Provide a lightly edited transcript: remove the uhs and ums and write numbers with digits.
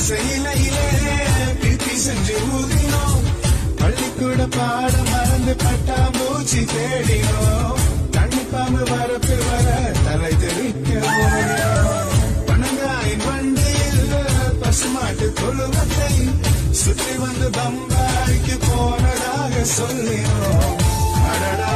செய்யலையிலே BP செஞ்சு ஊதினோம். பள்ளிக்கூட பாடம் மறந்து பட்டாம்பூச்சி தேடினோம். தண்ணிப்பாம்பு வரப்பு வர தலை தெரிக்க ஓடினோம். பனங்காயின் வண்டியில் பசுமாட்டு தொழுவத்தை சுற்றி வந்து பம்பாய்க்கு போனதாக சொல்லினோம். அடடா